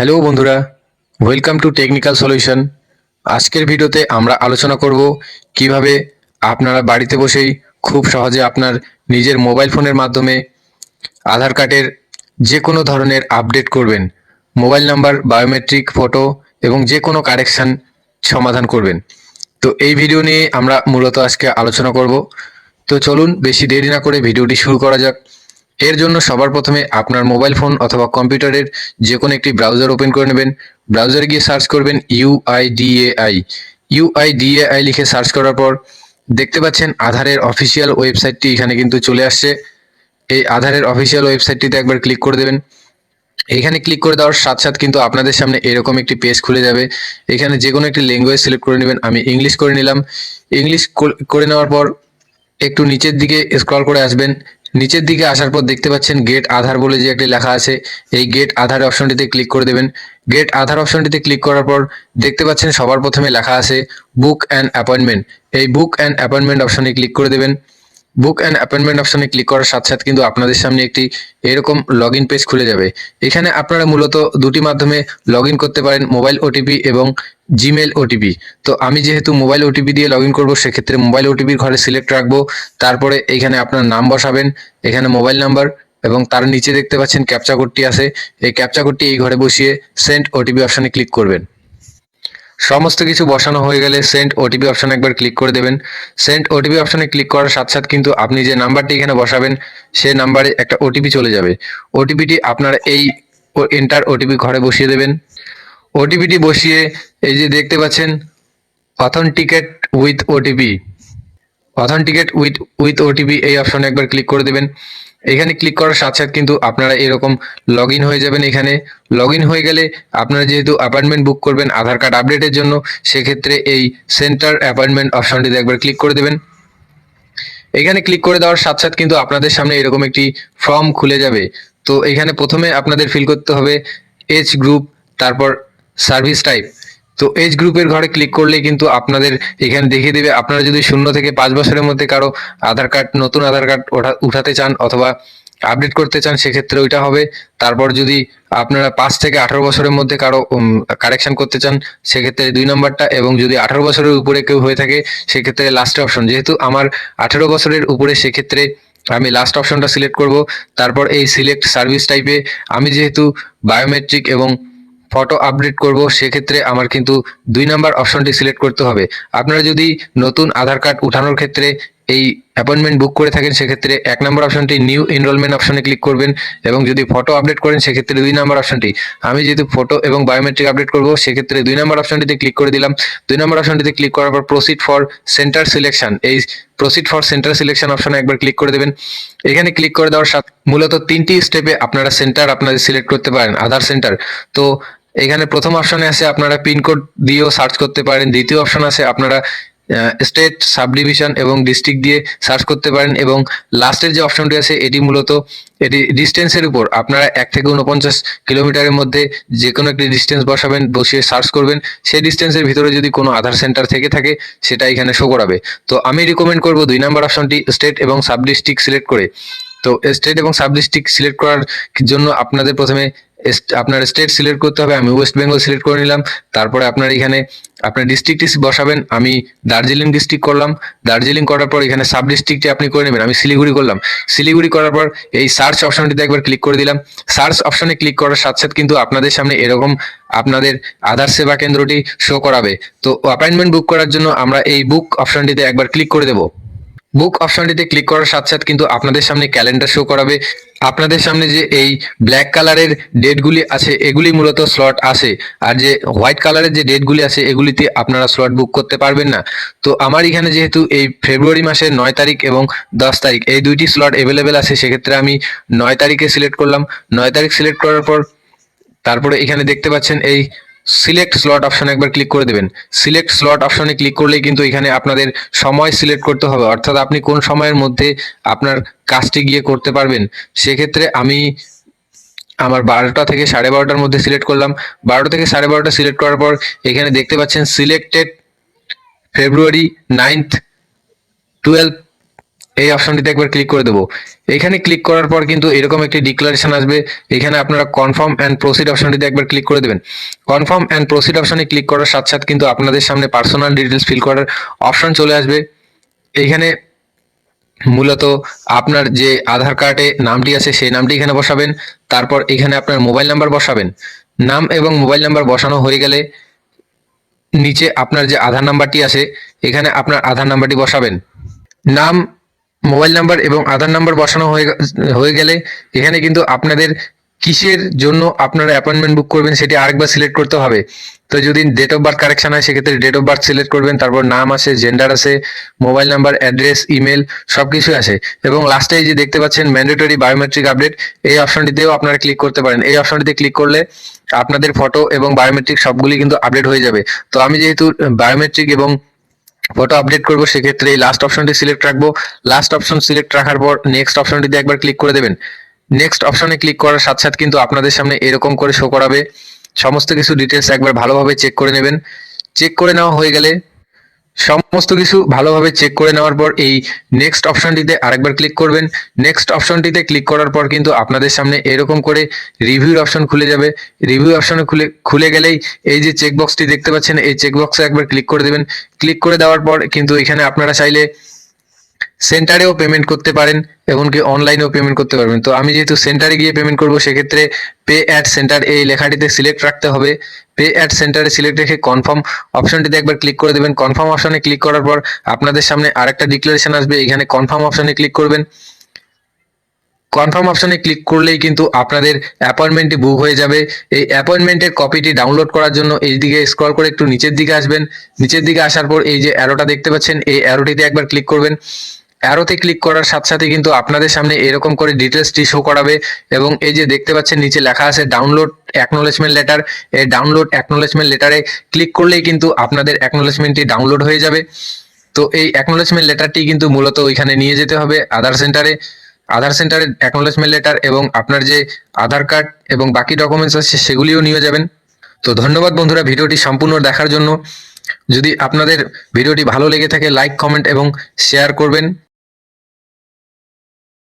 Hello বন্ধুরা, welcome to technical solution. আজকের ভিডিওতে আমরা আলোচনা করব কিভাবে আপনারা বাড়িতে বসেই খুব সহজে আপনার নিজের মোবাইল ফোনের মাধ্যমে আধার কার্ডের যে কোনো ধরনের আপডেট করবেন। মোবাইল নাম্বার, বায়োমেট্রিক, ফটো এবং যে কোনো কারেকশান সমাধান করবেন। তো এই ভিডিও নিয়ে আমরা মূলত আজকে আলোচনা করব। তো চলুন বেশি দেরি না করে ভিডিওটি শুরু করা যাক। এর জন্য সবার প্রথমে আপনার মোবাইল ফোন অথবা কম্পিউটারের যে কোনো একটি ব্রাউজার ওপেন করে নেবেন। ব্রাউজারে গিয়ে সার্চ করবেন ইউআইডিএআই লিখে সার্চ করার পর দেখতে পাচ্ছেন আধারের অফিসিয়াল ওয়েবসাইটটি এখানে কিন্তু চলে আসছে। এই আধারের অফিসিয়াল ওয়েবসাইটটিতে একবার ক্লিক করে দেবেন। এখানে ক্লিক করে দেওয়ার সাথে সাথে কিন্তু আপনাদের সামনে এরকম একটি পেজ খুলে যাবে। এখানে যে কোনো একটি ল্যাঙ্গুয়েজ সিলেক্ট করে নেবেন। আমি ইংলিশ করে নিলাম। ইংলিশ করে নেওয়ার পর একটু নিচের দিকে স্ক্রল করে আসবেন। নিচের দিকে আসার পর দেখতে পাচ্ছেন গেট আধার বলে যে একটি লেখা আছে। এই গেট আধার অপশনটিতে ক্লিক করে দেবেন। গেট আধার অপশনটিতে ক্লিক করার পর দেখতে পাচ্ছেন সবার প্রথমে লেখা আছে বুক অ্যান্ড অ্যাপয়েন্টমেন্ট। এই বুক অ্যান্ড অ্যাপয়েন্টমেন্ট অপশনে ক্লিক করে দেবেন। বুক অ্যান্ড অ্যাপয়েন্টমেন্ট অপশনে ক্লিক করার সাথে সাথে কিন্তু আপনাদের সামনে একটি এরকম লগ ইন পেজ খুলে যাবে। এখানে আপনারা মূলত দুটি মাধ্যমে লগ ইন করতে পারেন, মোবাইল ওটিপি এবং জিমেল ওটিপি। তো আমি যেহেতু মোবাইল ওটিপি দিয়ে লগ ইন করবো, সেক্ষেত্রে মোবাইল ওটিপির ঘরে সিলেক্ট রাখবো। তারপরে এখানে আপনার নাম বসাবেন, এখানে মোবাইল নাম্বার এবং তার নিচে দেখতে পাচ্ছেন ক্যাপচা কোডটি আছে। এই ক্যাপচা কোডটি এই ঘরে বসিয়ে সেন্ড ওটিপি অপশনে ক্লিক করবেন। সমস্ত কিছু বসানো হয়ে গেলে সেন্ড ওটিপি অপশনে একবার ক্লিক করে দেবেন। সেন্ড ওটিপি অপশনে ক্লিক করার সাথে সাথে কিন্তু আপনি যে নাম্বারটি এখানে বসাবেন সে নাম্বারে একটা ওটিপি চলে যাবে। ওটিপিটি আপনারা এই এন্টার ওটিপি ঘরে বসিয়ে দেবেন। ওটিপিটি বসিয়ে এই যে দেখতে পাচ্ছেন authenticate with OTP, with OTP এই অপশনে একবার ক্লিক করে দেবেন। এখানে ক্লিক করার সাথে সাথে কিন্তু আপনারা এরকম লগ ইন হয়ে যাবেন। এখানে লগ ইন হয়ে গেলে আপনারা যেহেতু অ্যাপয়েন্টমেন্ট বুক করবেন আধার কার্ড আপডেটের জন্য, সেক্ষেত্রে এই সেন্টার অ্যাপয়েন্টমেন্ট অপশনটিতে একবার ক্লিক করে দেবেন। এখানে ক্লিক করে দেওয়ার সাথে সাথে কিন্তু আপনাদের সামনে এরকম একটি ফর্ম খুলে যাবে। তো এখানে প্রথমে আপনাদের ফিল করতে হবে এজ গ্রুপ, তারপর সার্ভিস টাইপ। তো এজ গ্রুপের ঘরে ক্লিক করলে কিন্তু আপনাদের এখানে দেখিয়ে দেবে আপনারা যদি 0 থেকে 5 বছরের মধ্যে কারো আধার কার্ড, নতুন আধার কার্ড উঠাতে চান অথবা আপডেট করতে চান, সেক্ষেত্রে ওইটা হবে। তারপর যদি আপনারা 5 থেকে 18 বছরের মধ্যে কারো কারেকশন করতে চান, সেক্ষেত্রে 2 নম্বরটা, এবং যদি 18 বছরের উপরে কেউ হয়ে থাকে সেক্ষেত্রে লাস্ট অপশন। যেহেতু আমার 18 বছরের উপরে, সেক্ষেত্রে আমি লাস্ট অপশনটা সিলেক্ট করব। তারপর এই সিলেক্ট সার্ভিস টাইপে আমি যেহেতু বায়োমেট্রিক এবং ফটো আপডেট করব, সেক্ষেত্রে আমার কিন্তু 2 নাম্বার অপশনটি সিলেক্ট করতে হবে। আপনারা যদি নতুন আধার কার্ড উঠানোর ক্ষেত্রে এই অ্যাপয়েন্টমেন্ট বুক করে থাকেন, সেক্ষেত্রে 1 নাম্বার অপশনটি নিউ এনরোলমেন্ট অপশনে ক্লিক করবেন, এবং যদি ফটো আপডেট করেন সেক্ষেত্রে 2 নাম্বার অপশনটি। আমি যেহেতু ফটো এবং বায়োমেট্রিক আপডেট করব, সেক্ষেত্রে 2 নাম্বার অপশনটিতে ক্লিক করে দিলাম। 2 নাম্বার অপশনটিতে ক্লিক করার পর প্রসিড ফর সেন্টার সিলেকশন, এই প্রসিড ফর সেন্টার সিলেকশন অপশনে একবার ক্লিক করে দেবেন। এখানে ক্লিক করে দেওয়ার সাথে মূলত 3টি স্টেপে আপনারা সেন্টার আপনাদের সিলেক্ট করতে পারেন, আধার সেন্টার। তো এখানে প্রথম অপশনে আছে আপনারা পিনকোড দিয়েও সার্চ করতে পারেন। দ্বিতীয় অপশন আছে আপনারা স্টেট, সাবডিভিশন এবং ডিস্ট্রিক্ট দিয়ে সার্চ করতে পারেন, এবং লাস্টের যে অপশনটি আছে এটি মূলত এটি ডিস্টেন্সের উপর। আপনারা 1 থেকে 49 কিলোমিটারের মধ্যে যে কোনো একটি ডিস্টেন্স বসাবেন, বসিয়ে সার্চ করবেন। সেই ডিস্টেন্সের ভিতরে যদি কোনো আধার সেন্টার থেকে থাকে সেটা এখানে শো করাবে। তো আমি রিকমেন্ড করব 2 নাম্বার অপশনটি স্টেট এবং সাব ডিস্ট্রিক্ট সিলেক্ট করে। তো স্টেট এবং সাব ডিস্ট্রিক্ট সিলেক্ট করার জন্য আপনাদের প্রথমে আপনার স্টেট সিলেক্ট করতে হবে। আমি ওয়েস্ট বেঙ্গল সিলেক্ট করে নিলাম। তারপরে আপনার এখানে আপনার ডিস্ট্রিক্টটি বসাবেন। আমি দার্জিলিং ডিস্ট্রিক্ট করলাম। দার্জিলিং করার পর এখানে সাব ডিস্ট্রিক্টে আপনি করে নেবেন। আমি শিলিগুড়ি করলাম। শিলিগুড়ি করার পর এই সার্চ অপশনটিতে একবার ক্লিক করে দিলাম। সার্চ অপশনে ক্লিক করার সাথে সাথে কিন্তু আপনাদের সামনে এরকম আপনাদের আধার সেবা কেন্দ্রটি শো করাবে। তো অ্যাপয়েন্টমেন্ট বুক করার জন্য আমরা এই বুক অপশনটিতে একবার ক্লিক করে দেবো। বুক অপশনটিতে ক্লিক করার সাথে সাথে কিন্তু আপনাদের সামনে ক্যালেন্ডার শো করাবে। আপনাদের সামনে যে এই ব্ল্যাক কালারের ডেটগুলি আছে এগুলি মূলত স্লট আছে, আর যে হোয়াইট কালারের যে ডেটগুলি আছে এগুলিতে আপনারা স্লট বুক করতে পারবেন না। তো আমার এখানে যেহেতু এই ফেব্রুয়ারি মাসের 9 তারিখ এবং 10 তারিখ এই 2টি স্লট অ্যাভেলেবেল আছে, সেক্ষেত্রে আমি 9 তারিখে সিলেক্ট করলাম। 9 তারিখ সিলেক্ট করার পর তারপরে এখানে দেখতে পাচ্ছেন এই সিলেক্ট স্লট অপশনে একবার ক্লিক করে দেবেন। সিলেক্ট স্লট অপশনে ক্লিক করলেই কিন্তু এখানে আপনাদের সময় সিলেক্ট করতে হবে, অর্থাৎ আপনি কোন সময়ের মধ্যে আপনার কাজটি গিয়ে করতে পারবেন। সেক্ষেত্রে আমি আমার 12টা থেকে 12:30টার মধ্যে সিলেক্ট করলাম। 12টা থেকে 12:30 সিলেক্ট করার পর এখানে দেখতে পাচ্ছেন সিলেক্টেড ফেব্রুয়ারি 9th 12 এই অপশনটিতে একবার ক্লিক করে দেবো। এখানে ক্লিক করার পর কিন্তু এরকম একটি ডিক্লারেশন আসবে। এখানে আপনারা কনফার্ম অ্যান্ড প্রসিড অপশনটিতে একবার ক্লিক করে দেবেন। কনফার্ম অ্যান্ড প্রসিড অপশনে ক্লিক করার সাথে সাথে কিন্তু আপনাদের সামনে পার্সোনাল ডিটেলস ফিল করার অপশন চলে আসবে। এইখানে মূলত আপনার যে আধার কার্ডে নামটি আছে সেই নামটি এখানে বসাবেন। তারপর এখানে আপনার মোবাইল নাম্বার বসাবেন। নাম এবং মোবাইল নাম্বার বসানো হয়ে গেলে নিচে আপনার যে আধার নাম্বারটি আছে এখানে আপনার আধার নাম্বারটি বসাবেন। নাম, মোবাইল নাম্বার এবং আধার নাম্বার বসানো হয়ে গেলে এখানে কিন্তু আপনাদের কিসের জন্য আপনারা অ্যাপয়েন্টমেন্ট বুক করবেন সেটি আরেকবার সিলেক্ট করতে হবে। তো যদি ডেট অফ বার্থ কারেকশন হয় সেক্ষেত্রে ডেট অফ বার্থ সিলেক্ট করবেন, তারপর নাম আছে, জেন্ডার আছে, মোবাইল নাম্বার, অ্যাড্রেস, ইমেল সবকিছু আছে এবং লাস্টে এই যে দেখতে পাচ্ছেন ম্যান্ডেটরি বায়োমেট্রিক আপডেট, এই অপশনটিতেও আপনারা ক্লিক করতে পারেন। এই অপশনটিতে ক্লিক করলে আপনাদের ফটো এবং বায়োমেট্রিক সবগুলি কিন্তু আপডেট হয়ে যাবে। তো আমি যেহেতু বায়োমেট্রিক এবং ফটো আপডেট করবো সেক্ষেত্রে এই লাস্ট অপশনটি সিলেক্ট রাখবো। লাস্ট অপশন সিলেক্ট রাখার পর নেক্সট অপশনটিতে একবার ক্লিক করে দেবেন। নেক্সট অপশনে ক্লিক করার সাথে সাথে কিন্তু আপনাদের সামনে এরকম করে শো করাবে। সমস্ত কিছু ডিটেলস একবার ভালোভাবে চেক করে নেবেন। চেক করে নেওয়া হয়ে গেলে সমস্ত কিছু ভালোভাবে চেক করে নেওয়ার পর এই নেক্সট অপশনটিতে আরেকবার ক্লিক করবেন। নেক্সট অপশনটিতে ক্লিক করার পর কিন্তু আপনাদের সামনে এরকম করে রিভিউর অপশন খুলে যাবে। রিভিউ অপশনে খুলে গেলেই এই যে চেকবক্সটি দেখতে পাচ্ছেন এই চেকবক্সে একবার ক্লিক করে দেবেন। ক্লিক করে দেওয়ার পর কিন্তু এখানে আপনারা চাইলে সেন্টারেও পেমেন্ট করতে পারেন, এমনকি অনলাইনেও পেমেন্ট করতে পারবেন। তো আমি যেহেতু সেন্টারে গিয়ে পেমেন্ট করব সেক্ষেত্রে পে অ্যাট সেন্টার এই লেখাটিতে সিলেক্ট রাখতে হবে। পে অ্যাট সেন্টারে সিলেক্ট রেখে কনফার্ম অপশনটিতে একবার ক্লিক করে দেবেন। কনফার্ম অপশনে ক্লিক করার পর আপনাদের সামনে আরেকটা ডিক্লারেশন আসবে, এখানে কনফার্ম অপশনে ক্লিক করবেন। কনফার্ম অপশনে ক্লিক করলেই কিন্তু আপনাদের অ্যাপয়েন্টমেন্টটি বুক হয়ে যাবে। এই অ্যাপয়েন্টমেন্টের কপিটি ডাউনলোড করার জন্য এই দিকে স্ক্রল করে একটু নিচের দিকে আসবেন। নিচের দিকে আসার পর এই যে অ্যারোটা দেখতে পাচ্ছেন এই অ্যারোটিতে একবার ক্লিক করবেন। অ্যারোতে ক্লিক করার সাথে সাথে কিন্তু আপনাদের সামনে এরকম করে ডিটেলসটি শো করাবে এবং এই যে দেখতে পাচ্ছেন নিচে লেখা আছে ডাউনলোড অ্যাকনোলেজমেন্ট লেটার। এই ডাউনলোড অ্যাকনোলেজমেন্ট লেটারে ক্লিক করলেই কিন্তু আপনাদের অ্যাকনোলেজমেন্টটি ডাউনলোড হয়ে যাবে। তো এই অ্যাকনোলেজমেন্ট লেটারটি কিন্তু মূলত ওইখানে নিয়ে যেতে হবে আধার সেন্টারে। আধার সেন্টারের অ্যাকনোলেজমেন্ট লেটার এবং আপনার যে আধার কার্ড এবং বাকি ডকুমেন্টস আছে সেগুলিও নিয়ে যাবেন। তো ধন্যবাদ বন্ধুরা ভিডিওটি সম্পূর্ণ দেখার জন্য। যদি আপনাদের ভিডিওটি ভালো লেগে থাকে লাইক, কমেন্ট এবং শেয়ার করবেন।